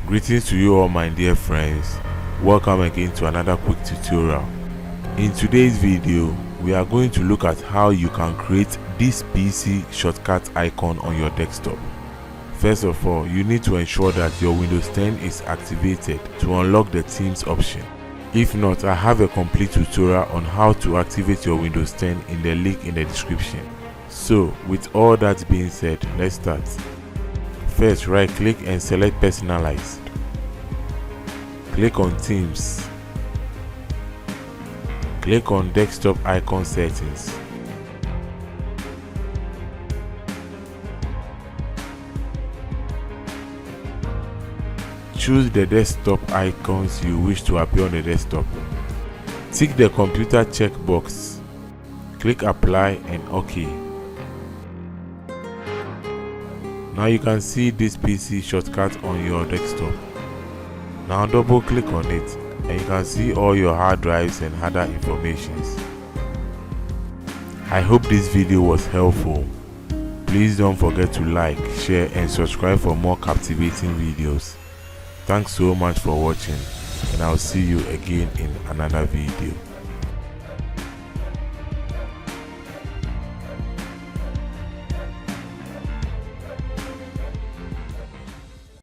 Greetings to you all my dear friends. Welcome again to another quick tutorial. In today's video, we are going to look at how you can create this PC shortcut icon on your desktop. First of all, you need to ensure that your Windows 10 is activated to unlock the Themes option. If not, I have a complete tutorial on how to activate your Windows 10 in the link in the description. So, with all that being said, let's start. First, right click and select Personalize. Click on Themes. Click on Desktop Icon Settings. Choose the desktop icons you wish to appear on the desktop. Tick the computer checkbox. Click Apply and OK. Now you can see this PC shortcut on your desktop. Now double click on it and you can see all your hard drives and other informations. I hope this video was helpful. Please don't forget to like, share and subscribe for more captivating videos. Thanks so much for watching, and I'll see you again in another video.